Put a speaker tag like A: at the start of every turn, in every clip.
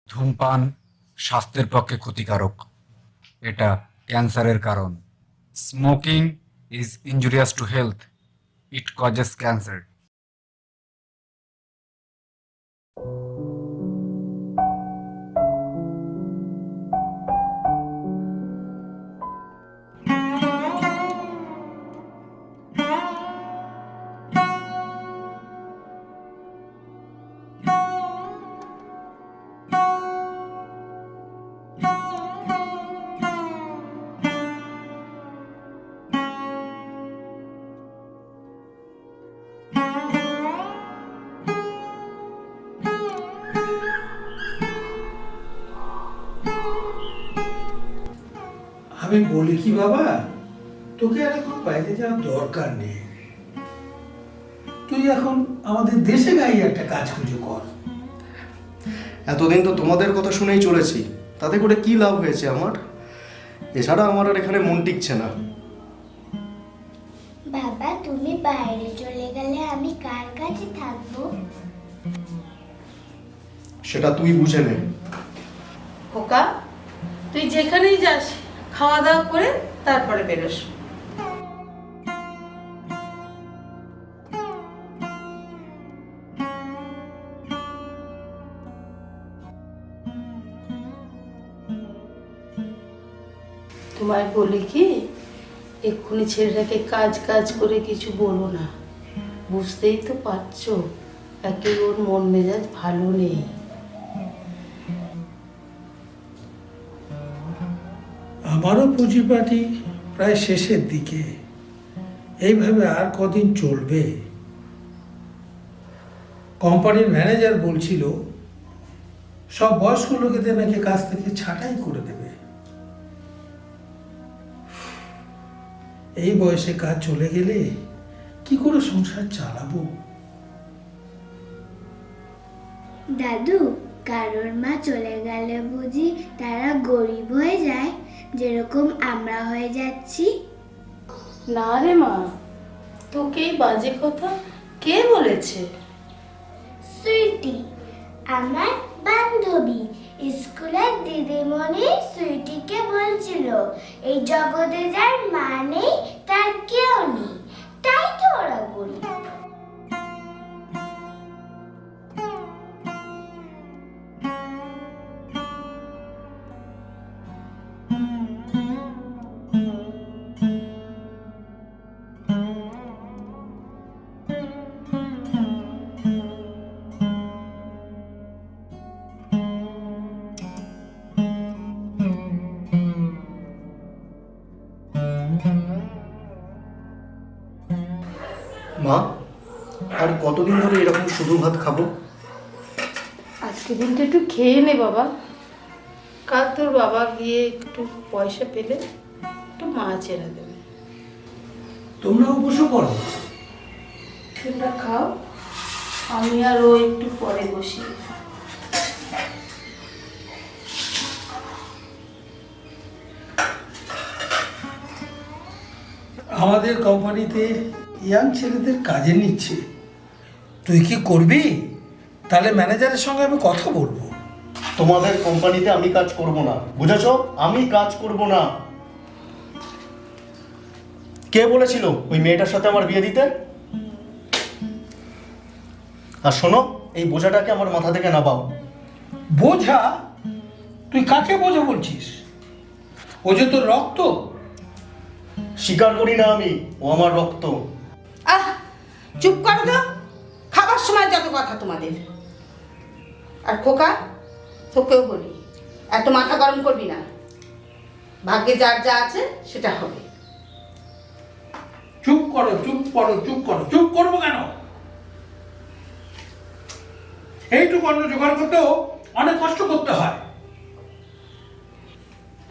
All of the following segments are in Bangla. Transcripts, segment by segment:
A: ধূমপান স্বাস্থ্যের পক্ষে ক্ষতিকারক। এটা ক্যান্সারের কারণ। Smoking is injurious to health. It causes cancer.
B: আমি বলি কি বাবা, তোকে আর এখন বাইরে যাওয়ার দরকার নেই। তুই এখন আমাদের দেশে গাই একটা কাজ খুঁজে কর।
C: এতদিন তো তোমাদের কথা শুনেই চলেছি, তাতে করে কি লাভ হয়েছে আমার? এছাড়া আমার আর এখানে মন টিকছে না।
D: বাবা, তুমি বাইরে চলে গেলে আমি কার কাছে থাকবো?
C: সেটা তুই বুঝে নে।
E: খোকা, তুই যেখানেই যাস খাওয়া দাওয়া করে তারপরে বেরোস। তোমায় বলি কি, এক্ষুনি ছেলেটাকে কাজ কাজ করে কিছু বলো না। বুঝতেই তো পারছো, একে ওর মন মেজাজ ভালো নেই।
B: আমারও পুঁজিপাটি প্রায় শেষের দিকে। এইভাবে আর কদিন চলবে? কোম্পানির ম্যানেজার বলছিল সব বয়স্ক লোকেদের নাকি কাজ থেকে ছাঁটাই করে দেবে। এই বয়সে কাজ চলে গেলে কি করে সংসার চালাবো?
D: দাদু, কারোর মা চলে গেলে বুঝি তারা গরিব হয়ে যায়, যেরকম আমরা হয়ে যাচ্ছি?
E: না রে মা, তোকে এই বাজে কথা কে বলেছে?
D: সুইটি, আমার বান্ধবী, স্কুলের দিদিমণি সুইটিকে বলছিল এই জগতে যার মা নেই তার কেউ নেই, তাই তো ওরা গরিব।
C: মা, আর কতদিন ধরে এরকম শুধু ভাত খাবো?
E: আজকে দিনটা একটু খেয়ে নে বাবা। কাল তোর বাবা গিয়ে একটু পয়সা পেলে একটু মাছ এনে দেবে।
B: তোমরা বসে পড়ো।
E: তোমরা খাও, আমি আর ও একটু পরে বসি।
B: আমাদের কোম্পানিতে ইয়াং ছেলেদের কাজে নিচ্ছে। তুই কি করবি? তাহলে ম্যানেজারের সঙ্গে আমি কথা বলবো।
C: তোমাদের কোম্পানিতে আমি কাজ করব না, বুঝেছো? আমি কাজ করব না। কে বলেছিল ওই মেয়েটার সাথে আমার বিয়ে দিতে? আর শোনো, এই বোঝাটাকে আমার মাথা থেকে নামাও।
B: বোঝা? তুই কাকে বোঝা বলছিস? ও যে তোর রক্ত।
C: স্বীকার করি না আমি, ও আমার রক্ত।
E: আহ, চুপ করো তো। খাবার সময় যত কথা তোমাদের। আর খোকা, তোকেও বলি, এত মাথা গরম করবি না। ভাগ্যে যার যা আছে সেটা হবে।
B: চুপ করো, চুপ করো, চুপ করো। চুপ করবো কেন? এইটুকু অন্ন জোগাড় করতেও অনেক কষ্ট করতে হয়।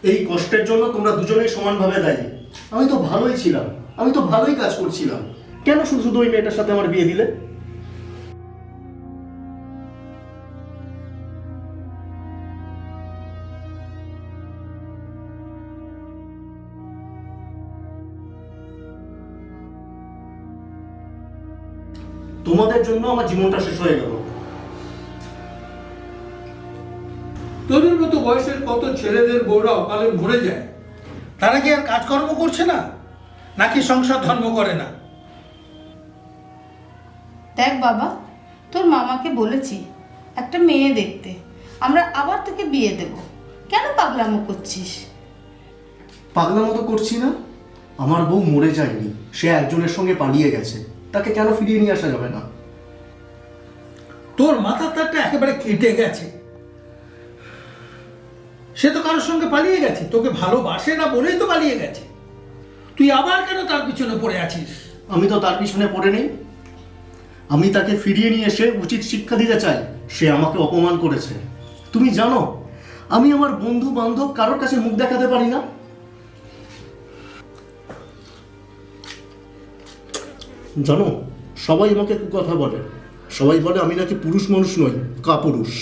C: এই কষ্টের জন্য তোমরা দুজনেই সমানভাবে দায়ী। আমি তো ভালোই ছিলাম, আমি তো ভালোই কাজ করছিলাম। কেন শুধু শুধু ওই মেয়েটার সাথে আমার বিয়ে দিলে? তোমাদের জন্য আমার জীবনটা শেষ হয়ে গেল।
B: তোদের মতো বয়সের কত ছেলেদের বউরা অকালে মরে যায়, তারা কি আর কাজকর্ম করছে না, নাকি সংসার ধর্ম করে না?
E: দেখ বাবা, তোর মামাকে বলেছি একটা মেয়ে দেখতে, আমরা আবার তোকে বিয়ে দেব। কেন পাগলামো করছিস?
C: পাগলা মতো করছি না। আমার বউ মরে যায়নি, সে একজনের সঙ্গে পালিয়ে গেছে, তাকে কেন ফিরিয়ে নিয়ে আসা যাবে না?
B: তোর মাথার তারটা একেবারে কেটে গেছে। সে তো কারোর সঙ্গে পালিয়ে গেছে, তোকে ভালোবাসে না বলেই তো পালিয়ে গেছে। তুই আবার কেন তার পিছনে পড়ে আছিস?
C: আমি তো তার পিছনে পড়ে নেই, আমি তাকে ফিরিয়ে নিয়ে এসে উচিত শিক্ষা দিতে চাই। সে আমাকে অপমান করেছে। তুমি জানো আমি আমার বন্ধু বান্ধব কারোর কাছে মুখ দেখাতে পারি না। জানো, সবাই আমাকে কথা বলে, সবাই বলে আমি নাকি পুরুষ মানুষ নই, কাপুরুষ।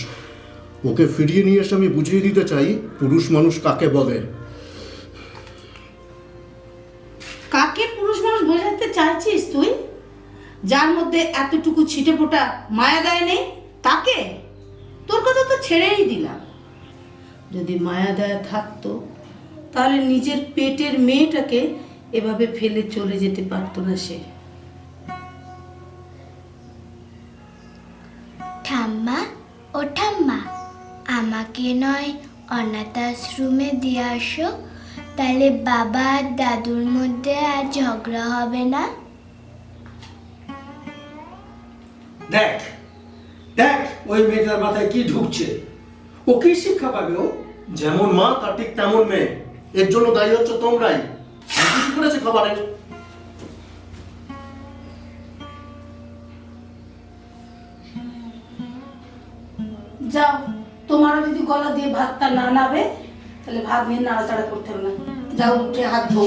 C: ওকে ফিরিয়ে নিয়ে এসে আমি বুঝিয়ে দিতে চাই পুরুষ মানুষ কাকে বলে।
E: কাকে পুরুষ মানুষ বোঝাতে চাইছিস তুই? যার মধ্যে এতটুকু ছিটে ফোটা মায়া দয়া নেই তাকে? তোর কথা তো ছেড়েই দিলাম। যদি মায়া দয়া থাকতো তাহলে নিজের পেটের মেয়েটাকে এভাবে ফেলে চলে যেতে পারতো না সে।
D: ঠাম্মা, ও ঠাম্মা, আমাকে নয় অনাথ আশ্রমে দিয়ে আসো, তাহলে বাবা আর দাদুর মধ্যে আর ঝগড়া হবে না।
B: দেখ দেখ ওই মেয়েটার মাথায় কি ঢুকছে, ও কি শিক্ষা পাবে? ও
C: যেমন মা তার ঠিক তেমন মেয়ে, এর জন্য দায়ী হচ্ছে তোমরাই। আমি কি করেছে খাবারের?
E: যাও, তোমারও যদি গলা দিয়ে ভাতটা না নাবে তাহলে ভাত নিয়ে নাড়াচাড়া করতে হবে না। যাও, উঠে হাত ধো।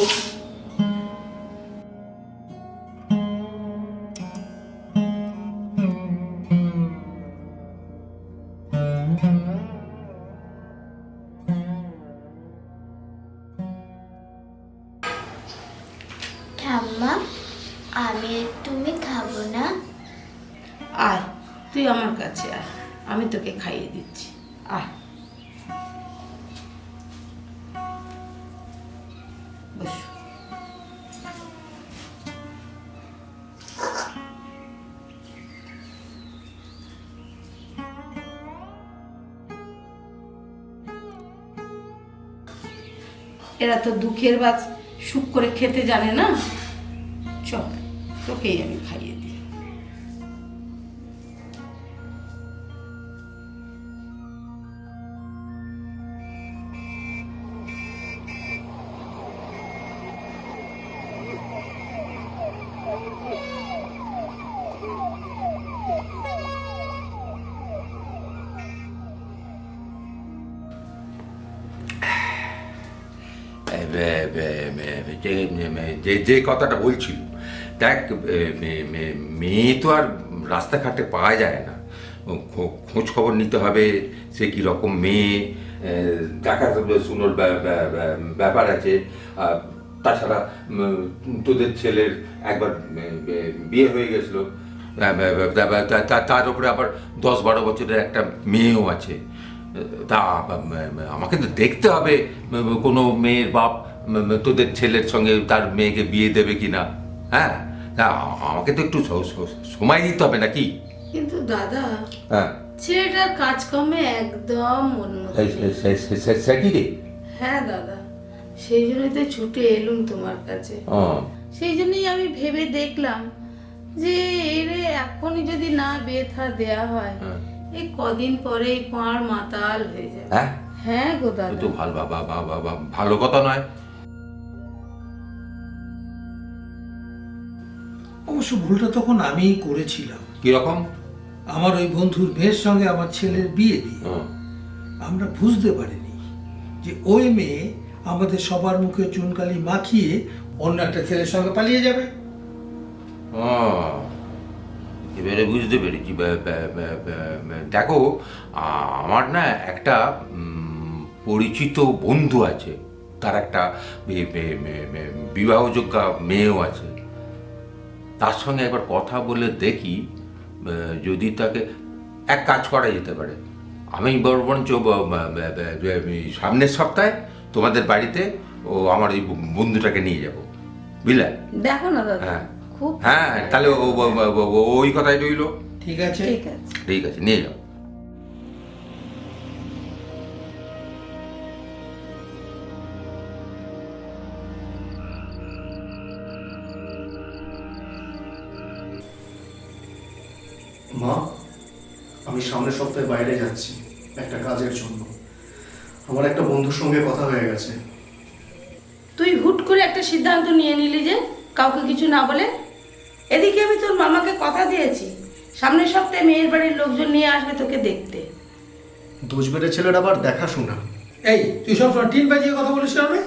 D: ঠাম্মা, আমি তুমি খাবো না?
E: আয়, তুই আমার কাছে আয়, আমি তোকে খাইয়ে দিচ্ছি। আয়, বস। এরা তো দুঃখের ভাত সুখ করে খেতে জানে না। চল, তোকেই আমি খাইয়ে দিই।
F: যে যে কথাটা বলছিল, দেখ মেয়ে তো আর রাস্তাঘাটে পাওয়া যায় না, খোঁজ খবর নিতে হবে সে কীরকম মেয়ে, দেখা শুনোর ব্যাপার আছে। তাছাড়া তোদের ছেলের একবার বিয়ে হয়ে গেছিলো, তার উপরে আবার 10-12 বছরের একটা মেয়েও আছে। তা আমাকে তো দেখতে হবে কোনো মেয়ের বাপ তোদের ছেলের সঙ্গে তার মেয়েকে বিয়ে দেবে কিনা। হ্যাঁ, আমাকে তো একটু সময় দিতে হবে নাকি?
E: কিন্তু দাদা,
F: হ্যাঁ,
E: ছেলেটার কাজকর্মে একদম
F: সে কি রে?
E: হ্যাঁ দাদা, সেই জন্যই তো ছুটে এলুম তোমার কাছে। সেই জন্যই আমি ভেবে দেখলাম যে এরে এখনই যদি না বিয়ে থা দেয়া হয়, এই কদিন পরেই পাঁড় মাতাল হয়ে যাবে। হ্যাঁ গো দাদা,
F: তো ভালো কথা নয়।
B: অবশ্য ভুলটা তখন আমিই করেছিলাম।
F: কিরকম?
B: আমার ওই বন্ধুর মেয়ের সঙ্গে আমার ছেলের বিয়ে দিয়ে আমরা বুঝতে পারিনি যে ওই মেয়ে আমাদের সবার মুখে চুনকালি মাখিয়ে অন্য একটা ছেলের সঙ্গে পালিয়ে যাবে।
F: এবারে বুঝতে পেরেছি। দেখো, আমার না একটা পরিচিত বন্ধু আছে, তার একটা বিবাহযোগ্য মেয়েও আছে। তার সঙ্গে একবার কথা বলে দেখি যদি তাকে এক কাজ করা যেতে পারে। আমি বরঞ্চ সামনের সপ্তাহে তোমাদের বাড়িতে ও আমার ওই বন্ধুটাকে নিয়ে যাব, বুঝলে?
E: দেখো না দাদা,
F: হ্যাঁ
E: খুব
F: হ্যাঁ, তাহলে ওই কথাই রইলো।
B: ঠিক আছে।
E: ঠিক আছে।
F: ঠিক আছে, নিয়ে যাও।
C: মা, আমি সামনের সপ্তাহে বাইরে যাচ্ছি একটা কাজের জন্য। আমার একটা বন্ধুর সঙ্গে কথা হয়ে গেছে।
E: তুই হুট করে একটা সিদ্ধান্ত নিয়ে নিলি যে কাউকে কিছু না বলে। এদিকে আমি তোর মামাকে কথা দিয়েছি সামনের সপ্তাহে মেয়ের বাড়ির লোকজন নিয়ে আসবে তোকে দেখতে।
C: দোষ বেড়ে ছেলের আবার দেখাশোনা।
B: এই, তুই সবসময় টিন বাজিয়ে কথা বলিস কারণে?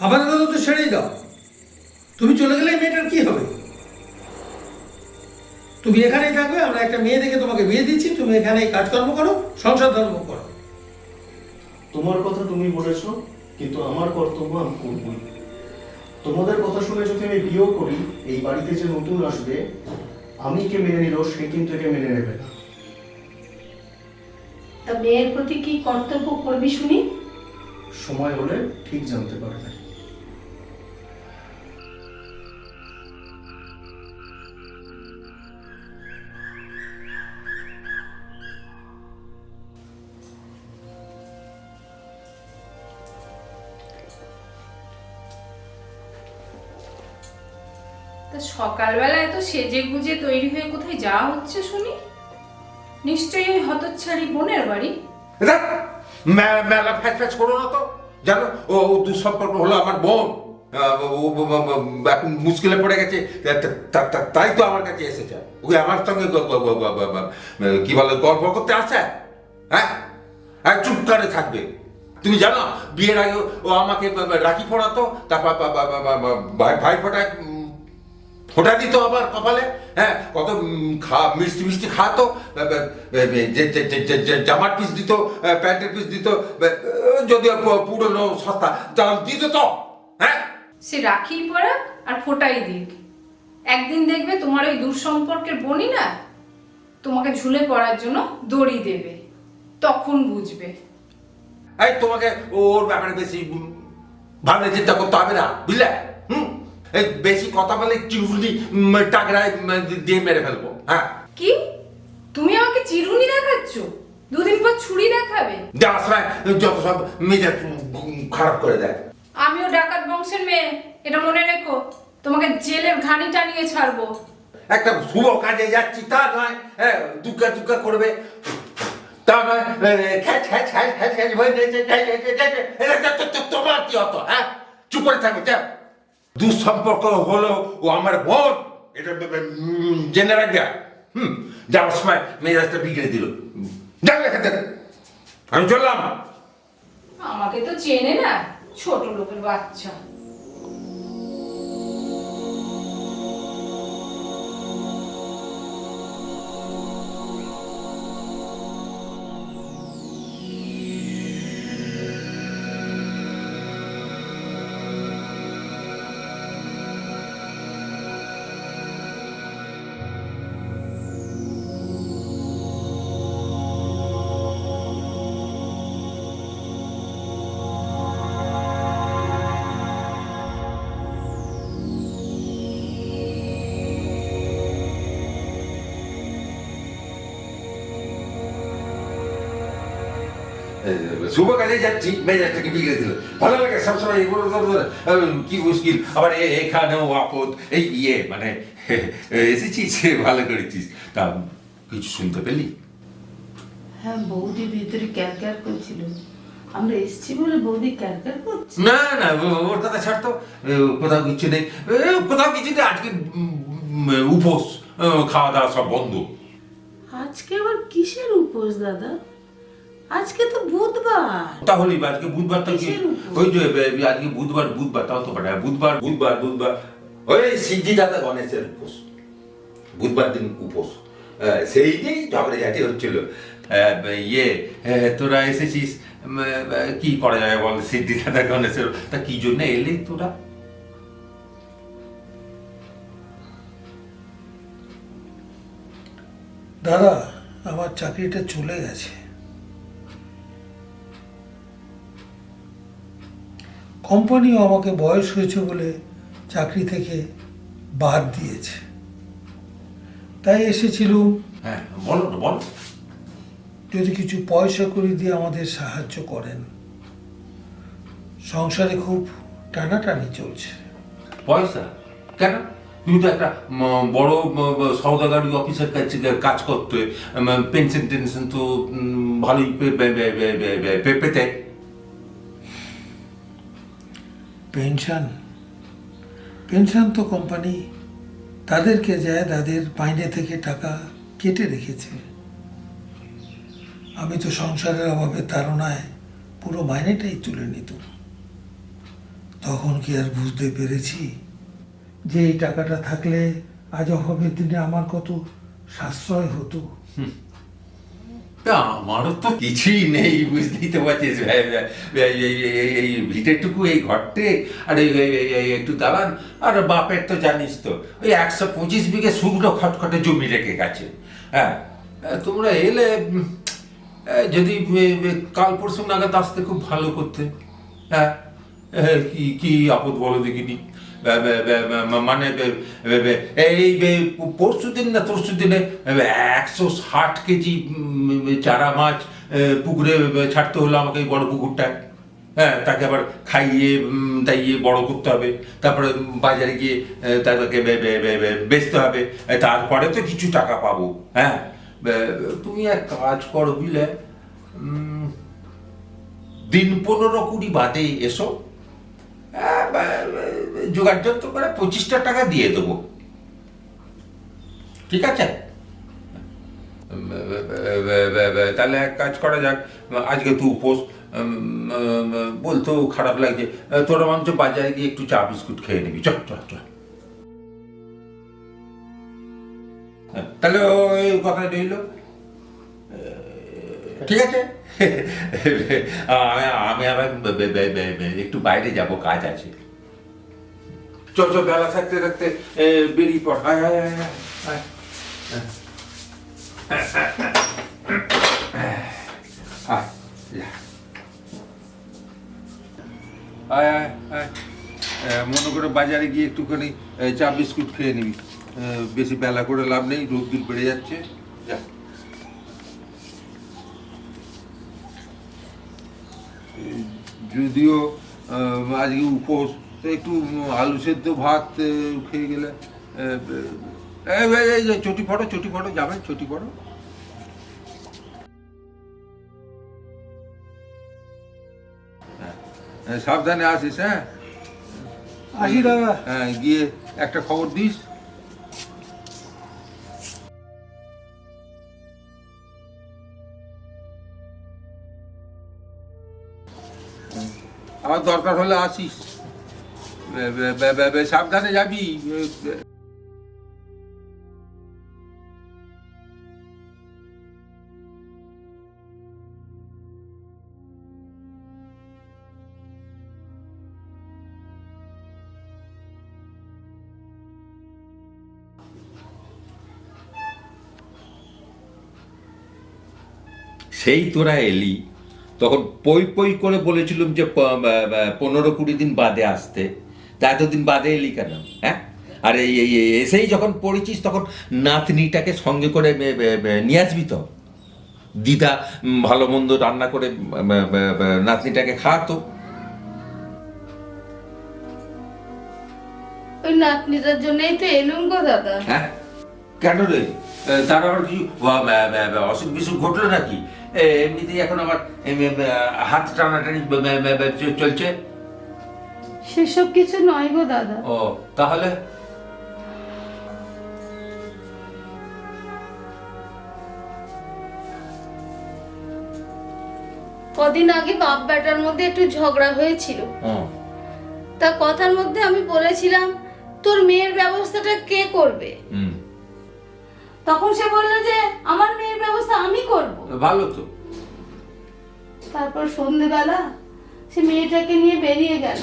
B: আমাদের কথা তো ছেড়েই দাও। তুমি চলে গেলে এই মেয়েটার কি হবে? তুমি এখানেই থাকবে, আমরা একটা মেয়ে দেখে তোমাকে বিয়ে দিচ্ছি, তুমি এখানেই কাজকর্ম করো, সংসার ধর্ম করো।
C: তোমার কথা তুমি বলেছো, কিন্তু আমার কর্তব্য আমি করবই। তোমাদের কথা শুনে যদি আমি বিয়েও করি, এই বাড়িতে যে নতুন আসবে, আমি কে মেনে নিল সে কিন্তু একে মেনে নেবে না।
E: তা মেয়ের প্রতি কি কর্তব্য করবি শুনি?
C: সময় হলে ঠিক জানতে পারবে।
G: তা সকালবেলা এত সেজে গুজে তৈরি হয়ে কোথায় যাওয়া হচ্ছে শুনি? নিশ্চয়ই ওই হতচ্ছাড়ি বোনের বাড়ি।
F: দেখ, মেলা ফ্যাচ ফ্যাচ করো না তো। জানো ও দুঃসম্পর্ক হলো আমার বোন, এখন মুশকিলে পড়ে গেছে, তাই তো আমার কাছে এসেছে। ওকে আমার সঙ্গে কি বলে গল্প করতে আসে? হ্যাঁ, চুপ করে থাকবে। তুমি জানো বিয়ের আগে ও আমাকে রাখি পড়াতো, তারপর ভাই ফোটায় ফোটা দিত আবার কপালে। হ্যাঁ, কত মিষ্টি মিষ্টি খাওয়াতো, জামার পিস দিত, প্যান্টের পিস দিত, যদিও পুরনো সস্তা চাল দিত তো। হ্যাঁ,
G: সে রাখি পড়া আর ফোটাই দিক, একদিন দেখবে তোমার ওই দূর সম্পর্কের বোনই না তোমাকে ঝুলে পড়ার জন্য দড়ি দেবে, তখন বুঝবে।
F: এই তোমাকে ওর ব্যাপারে বেশি ভাবনা চিন্তা করতে হবে না, বুঝলে? এই বেশি কথা বলে চিরুনি টাকরায় দিয়ে মেরে ফেলবো। হ্যাঁ,
G: কি তুমি আমাকে চিরুনি দেখাচ্ছ? দুদিন পর ছুরি দেখাবে?
F: যাওয়ার সময় যত সব মেজাজ খারাপ করে দেয়।
G: আমিও ডাকাত বংশের মেয়ে, এটা মনে রেখো। তোমাকে জেলের ঘানি টানিয়ে ছাড়বো।
F: একটা শুভ কাজে যাচ্ছি তা নয়, হ্যাঁ, দুগ্গা দুগ্গা করবে তা নয়, খ্যাচ খ্যাচ খ্যাচ খ্যাচ খ্যাচ হয়ে যাচ্ছে। তোমার কি হতো? হ্যাঁ, চুপ করে থাকো। যা, দুঃসম্পর্ক হলো ও আমার বোন, এটা জেনে রাখবে। যাওয়ার সময় মেজাজটা বিগড়ে দিল। যাবে এখান থেকে, আমি চললাম।
G: আমাকে তো চেনে না, ছোট লোকের বাচ্চা।
F: শুভ কাজে যাচ্ছি, মেজাজটাকে বিগড়ে দিল। ভালো লাগে সবসময় কি মুশকিল। আবার এখানেও আপদ। এই মানে এসেছিস, ভালো করেছিস। তা কিছু শুনতে পেলি?
E: হ্যাঁ, বৌদি ভিতরে ক্যারক্যার করছিল। আমরা এসছি বলে বৌদি ক্যারক্যার করছে।
F: না না, ওর কথা ছাড়তো। কোথাও কিছু নেই, কোথাও কিছু নেই। আজকে উপোস, খাওয়া দাওয়া সব বন্ধ।
E: আজকে আবার কিসের উপোস দাদা? আজকে তো বুধবার।
F: তাহলে আজকে বুধবার তো কি?
E: কিসের উপোস?
F: ওই যে আজকে বুধবার তাও তো পাঠায়। বুধবার ওই সিদ্ধি দাদা গণেশের উপোস, বুধবার দিন উপোস। সেই দিন ঝগড়াঝাটি হচ্ছিল। তোরা এসেছিস, কি করা যায় বল? সিদ্ধি দাদা গণেশের, তা কি জন্য এলি তোরা?
B: দাদা, আমার চাকরিটা চলে গেছে। কোম্পানিও আমাকে বয়স হয়েছে বলে চাকরি থেকে বাদ দিয়েছে। তাই এসেছিলুম,
F: হ্যাঁ বলো না, বলো।
B: যদি কিছু পয়সা করে দিয়ে আমাদের সাহায্য করেন। সংসারে খুব টানাটানি চলছে।
F: পয়সা কেন? তুমি তো একটা বড় সওদাগরি অফিসের কাছে কাজ করতে, পেনশন টেনশন তো ভালোই পেতে।
B: পেনশন পেনশন তো কোম্পানি তাদেরকে যায় তাদের মাইনে থেকে টাকা কেটে রেখেছে। আমি তো সংসারের অভাবে তাড়নায় পুরো মাইনেটাই তুলে নিত। তখন কি আর বুঝতে পেরেছি যে এই টাকাটা থাকলে আজ অভাবের দিনে আমার কত সাশ্রয় হতো।
F: তা আমারও তো কিছুই নেই, বুঝতেই তো পারছিস। এই ভিটেটুকু, এই ঘরটে, আর একটু দালান, আর বাপের তো জানিস তো ওই 125 বিঘে শুকনো খটখটে জমি রেখে গেছে। হ্যাঁ, তোমরা এলে যদি কাল পরশু নাগাদ আসতে খুব ভালো করতে। হ্যাঁ, কি কি আপদ বলো দেখিনি। মানে এই পরশু দিন না তরশু দিনে 160 কেজি চারা মাছ পুকুরে ছাড়তে হলো আমাকে, এই বড় পুকুরটায়। হ্যাঁ, তাকে আবার খাইয়ে দাইয়ে বড় করতে হবে, তারপরে বাজারে গিয়ে তাদেরকে বেচতে হবে, তারপরে তো কিছু টাকা পাবো। হ্যাঁ, তুমি এক কাজ করো বুঝলে, দিন 15-20 বাদে এসো, জোগাড় যন্ত্র করে 25টা টাকা দিয়ে দেবো, ঠিক আছে? তাহলে এক কাজ করা যাক, আজকে তুই উপোস, বলতেও খারাপ লাগছে, তোরা মঞ্চ বাজারে গিয়ে একটু চা বিস্কুট খেয়ে নিবি। চল চল চল। তাহলে ওই কথা রইল, ঠিক আছে? আমি আবার একটু বাইরে যাব, কাজ আছে। চল চল, বেলা থাকতে থাকতে বেরিয়ে পড়। আয় আয় আয় আয় আয় আয় আয়। মনে করে বাজারে গিয়ে একটুখানি চা বিস্কুট খেয়ে নিবি, বেশি বেলা করে লাভ নেই, রোদ্দুর বেড়ে যাচ্ছে। যা। যদিও আজকে উপোস, তো একটু আলু সেদ্ধ ভাত খেয়ে গেলে। এই যে চটি ফটো, চটি ফটো যাবে, চটি ফটো। সাবধানে আসিস। হ্যাঁ,
B: আসি দাদা।
F: হ্যাঁ, গিয়ে একটা খবর দিস। আমার দরকার হলে আসিস, সাবধানে যাবি। সেই তোরা এলি, তখন পই পই করে বলেছিলাম যে 15-20 দিন বাদে আসতে, তা এতদিন বাদে এলি কেন? হ্যাঁ, আর এই এসেই যখন পড়েছিস তখন নাতনিটাকে সঙ্গে করে নিয়ে আসবি তো। দিদা ভালো মন্দ রান্না করে নাতনিটাকে খাওয়াতো।
E: ওই নাতনিটার জন্যই তো এলুম গো দাদা।
F: হ্যাঁ, কেন রে? তার আবার কিছু অসুখ বিসুখ ঘটলো নাকি? এমনিতেই এখন আমার হাত টানাটানি চলছে।
E: সেসব কিছু নয় গো দাদা।
F: ও, তাহলে?
E: কদিন আগে বাপ বেটার মধ্যে একটু ঝগড়া হয়েছিল। তা কথার মধ্যে আমি বলেছিলাম তোর মেয়ের ব্যবস্থাটা কে করবে। তখন সে বলল যে আমার মেয়ের ব্যবস্থা আমি করব।
F: ভালো তো।
E: তারপর সন্ধ্যেবেলা সে মেয়েটাকে নিয়ে বেরিয়ে গেল।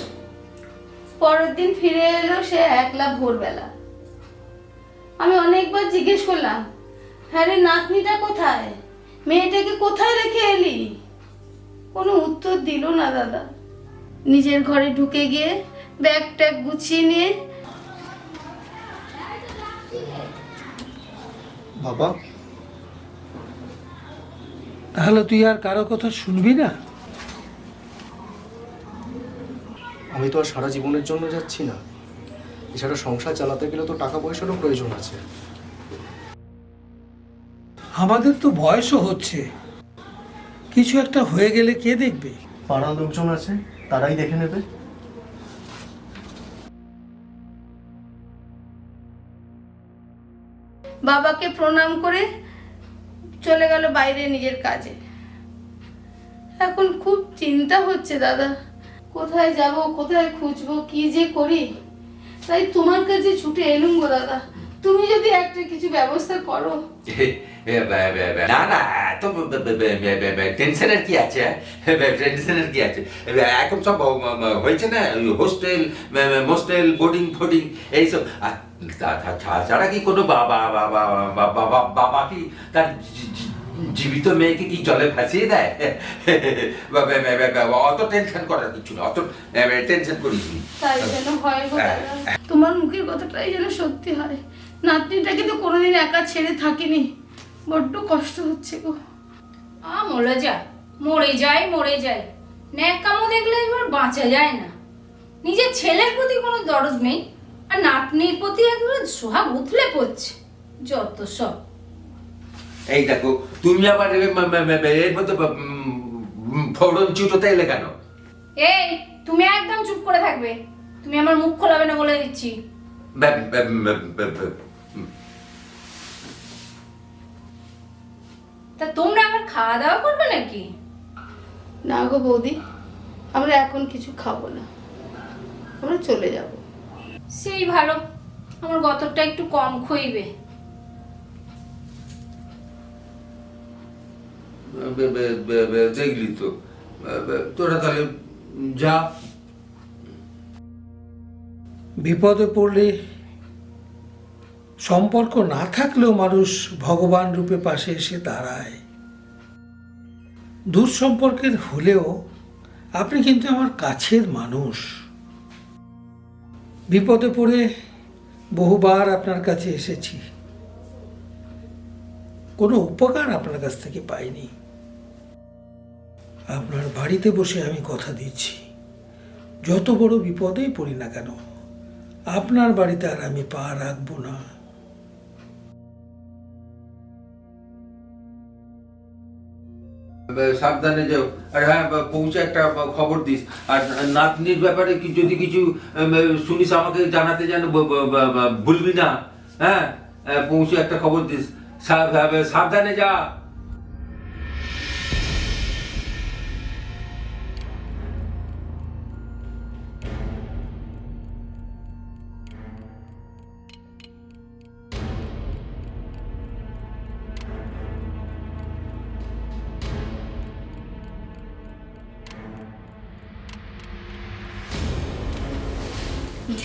E: পরের দিন ফিরে এলো সে একলা ভোরবেলা। আমি অনেকবার জিজ্ঞেস করলাম, হ্যাঁ রে, নাতনিটা কোথায়? মেয়েটাকে কোথায় রেখে এলি? কোনো উত্তর দিল না দাদা। নিজের ঘরে ঢুকে গিয়ে ব্যাগ ট্যাগ গুছিয়ে নিয়ে
C: বাবা,
B: তাহলে তুই আর কারো কথা শুনবি না?
C: আমি তো আর সারা জীবনের জন্য যাচ্ছি না। এছাড়া সংসার চালাতে গেলে তো টাকা পয়সারও প্রয়োজন আছে।
B: আমাদের তো বয়সও হচ্ছে, কিছু একটা হয়ে গেলে কে দেখবে?
C: পাড়ার লোকজন আছে, তারাই দেখে নেবে।
E: বাবাকে প্রণাম করে চলে গেল বাইরে নিজের কাজে। এখন খুব চিন্তা হচ্ছে দাদা, কোথায় যাব, কোথায় খুঁজবো, কি যে করি। তাই তোমার কাছে ছুটে এলুম গো দাদা, তুমি যদি একটা কিছু ব্যবস্থা করো।
F: না না, এত টেনশনের কি আছে? টেনশনের কি আছে? এখন সব হয়েছে না, হোস্টেল মোস্টেল বোর্ডিং ফোর্ডিং এইসব। তাছাড়া কি কোনো বাবা কি তার জীবিত মেয়েকে কি জলে ভাসিয়ে দেয়? অত টেনশন করার কিছু না, অত টেনশন করিস নি।
E: তাই যেন হয় গো দাদা, তোমার মুখের কথাটাই যেন সত্যি হয়। নাতনিটাকে তো কোনোদিন একা ছেড়ে থাকিনি, বড্ড কষ্ট হচ্ছে গো।
G: মরে যা, মরে যায়। ন্যাকামো দেখলে এবার বাঁচা যায় না। নিজের ছেলের প্রতি কোনো দরদ নেই, আর নাতনির প্রতি একবার সোহাগ উথলে পড়ছে। যত সব।
F: এই দেখো, তুমি আবার এর মধ্যে ফোড়ন চুটোতে এলে কেন?
G: এই, তুমি একদম চুপ করে থাকবে। তুমি আমার মুখ খোলাবে না বলে দিচ্ছি। তা তোমরা আবার খাওয়া দাওয়া করবে নাকি?
E: না গো বৌদি, আমরা এখন কিছু খাবো না, আমরা চলে যাব।
G: সেই ভালো, আমার গতরটা একটু কম খইবে।
F: দেখলি তো, তোরা তাহলে যা।
B: বিপদে পড়লে সম্পর্ক না থাকলেও মানুষ ভগবান রূপে পাশে এসে দাঁড়ায়। দূর সম্পর্কের হলেও আপনি কিন্তু আমার কাছের মানুষ। বিপদে পড়ে বহুবার আপনার কাছে এসেছি, কোনো উপকার আপনার কাছ থেকে পাইনি। আপনার বাড়িতে বসে আমি কথা দিচ্ছি, যত বড় বিপদেই পড়ি না কেন, আপনার বাড়িতে আর আমি পা রাখবো না।
F: সাবধানে যাও। আর হ্যাঁ, পৌঁছে একটা খবর দিস। আর নাতনির ব্যাপারে যদি কিছু শুনিস আমাকে জানাতে যেন ভুলবি না। হ্যাঁ, পৌঁছে একটা খবর দিস। সাবধানে যা।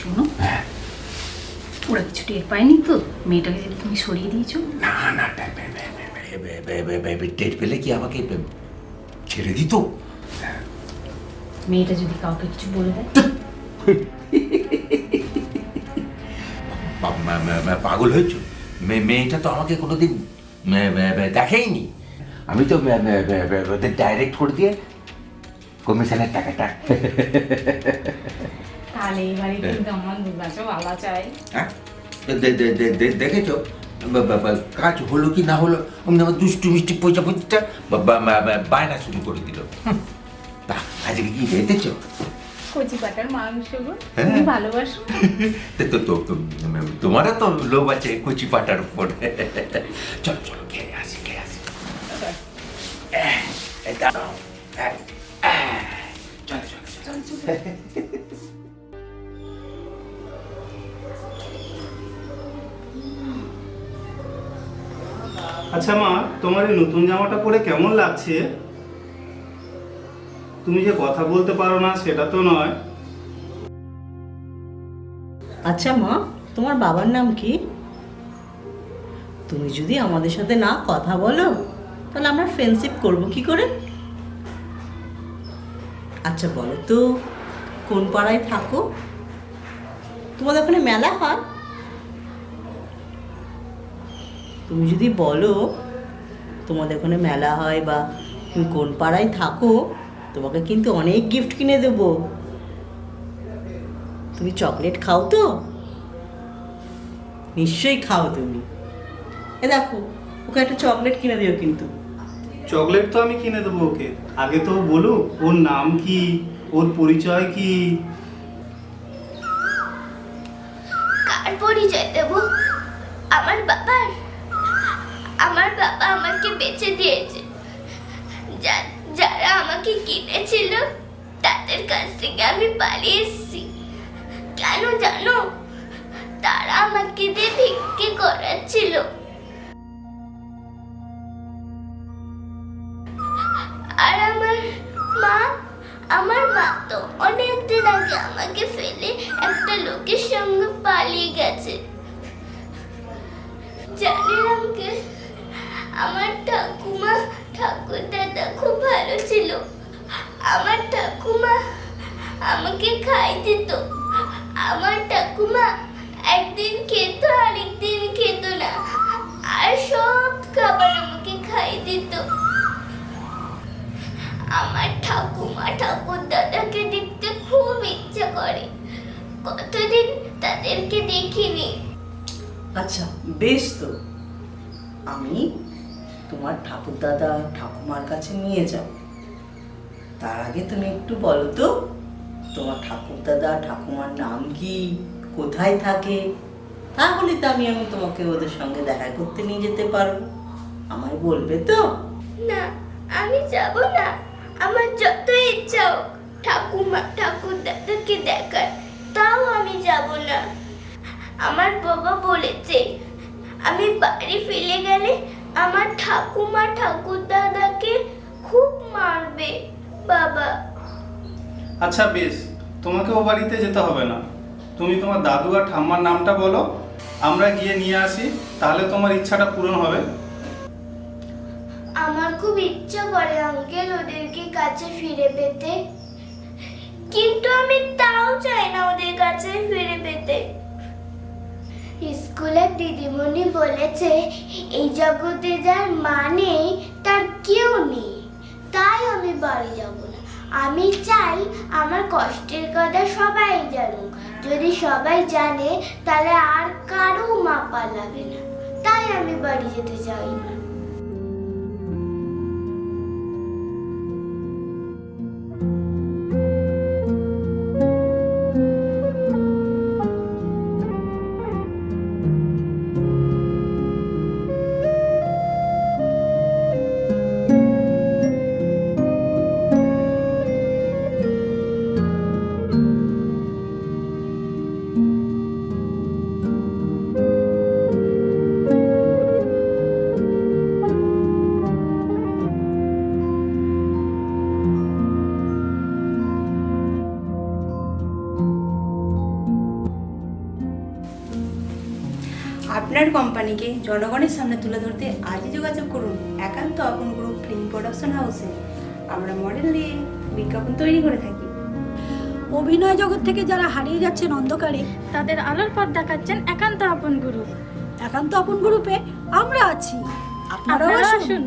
G: শোনো, ওরা কিছু টের পায়নি তো মেয়েটাকে যদি তুমি সরিয়ে দিয়েছো?
F: না না, টের পেলে কি আমাকে ছেড়ে দিত?
G: মেয়েটা যদি কাউকে কিছু বলে দেয়?
F: পাগল হয়েছ? মেয়েটা তো আমাকে কোনোদিন দেখেইনি। আমি তো ওদের ডাইরেক্ট করে দিয়ে কমিশনের টাকাটা।
G: তাহলে এবারে কিন্তু আমার দুর্গাচা ভালো চাই।
F: হ্যাঁ, দেখেছো কাজ হলো কি না হলো, অমনি আমার দুষ্টু মিষ্টি পয়সা পয়সাটা বায়না শুরু করে দিল। তা আজকে কি খেতেছ?
G: কচি পাটার মাংস গো,
F: হ্যাঁ।
G: তুমি ভালোবাসো?
F: তোমারও তো লোভ আছে কচি পাটার উপর। চলো চলো, খেয়ে আসি। দাঁড়াও, চলো।
H: আচ্ছা মা, তোমার এই নতুন জামাটা পরে কেমন লাগছে? তুমি যে কথা বলতে পারো না সেটা তো নয়।
I: আচ্ছা মা, তোমার বাবার নাম কি? তুমি যদি আমাদের সাথে না কথা বলো তাহলে আমরা ফ্রেন্ডশিপ করব কি করে? আচ্ছা বলো তো, কোন পাড়ায় থাকো? তোমাদের ওখানে মেলা হয়? তুমি যদি বলো তোমাদের ওখানে মেলা হয় বা তুমি কোন পাড়ায় থাকো, তোমাকে কিন্তু অনেক গিফট কিনে দেবো। তুমি চকলেট খাও তো? নিশ্চয়ই খাও তুমি। এ দেখো, ওকে একটা চকলেট কিনে দিও কিন্তু।
H: চকলেট তো আমি কিনে দেবো ওকে, আগে তো বলুক ওর নাম কি, ওর পরিচয় কি।
D: কার পরিচয় দেব? আমার বাবার। আমার বাবা আমাকে বেঁচে দিয়েছে। যারা আমাকে কিনেছিল তাদের কাছ থেকে আমি পালিয়ে এসেছি। কেন জানো? তারা আমাকে দিয়ে ভিক্ষে করাচ্ছিল। আর আমার মা তো অনেকদিন আগে আমাকে ফেলে একটা লোকের সঙ্গে পালিয়ে গেছে। জানেন আঙ্কেল, আমার ঠাকুমা ঠাকুর দাদা খুব ভালো ছিল। আমার ঠাকুমা আমাকে খাই দিত। আমার ঠাকুমা একদিন খেত, আরেকদিন খেত না, আর সব খাবার আমাকে খাই দিত। আমার ঠাকুমা ঠাকুর দাদাকে দেখতে খুব ইচ্ছা করে। কতদিন তাদেরকে দেখিনি।
I: আচ্ছা বেশ, তো আমি তোমার ঠাকুর দাদা ঠাকুমার কাছে নিয়ে যাব। তার আগে তুমি একটু বলো তো, তোমার ঠাকুর দাদা ঠাকুমার নাম কি, কোথায় থাকে? তাহলে তো আমি তোমাকে ওদের সঙ্গে দেখা করতে নিয়ে যেতে পারবো। আমায় বলবে তো?
D: না, আমি যাব না। আমার যত ইচ্ছা হোক ঠাকুমা ঠাকুর দাদাকে দেখার, তাও আমি যাব না। আমার বাবা বলেছে আমি বাড়ি ফিরে গেলে আমার ঠাকুমা ঠাকুর দাদাকে খুব মারবে বাবা।
H: আচ্ছা বেশ, তোমাকে ও বাড়িতে যেতে হবে না। তুমি তোমার দাদু আর ঠাম্মার নামটা বলো, আমরা গিয়ে নিয়ে আসি, তাহলে তোমার ইচ্ছাটা পূরণ হবে।
D: আমার খুব ইচ্ছা করে আঙ্কেল ওদেরকে কাছে ফিরে পেতে, কিন্তু আমি তাও চাই না ওদের কাছে ফিরে পেতে। স্কুলের দিদিমণি বলেছে এই জগতে যার মা নেই তার কেউ নেই, তাই আমি বাড়ি যাব না। আমি চাই আমার কষ্টের কথা সবাই জানুক। যদি সবাই জানে তাহলে আর কারো মা পালাবে না, তাই আমি বাড়ি যেতে চাই না।
J: আপনার কোম্পানিকে জনগণের সামনে তুলে ধরতে আজই যোগাযোগ করুন একান্ত আপন গ্রুপ ফিল্ম প্রোডাকশন হাউসে। আমরা মডেল দিয়ে বিজ্ঞাপন তৈরি করে থাকি।
K: অভিনয় জগৎ থেকে যারা হারিয়ে যাচ্ছেন অন্ধকারে,
L: তাদের আলোর পথ দেখাচ্ছেন একান্ত আপন গ্রুপ।
K: একান্ত আপন গ্রুপে আমরা আছি। আপনারাও আসুন।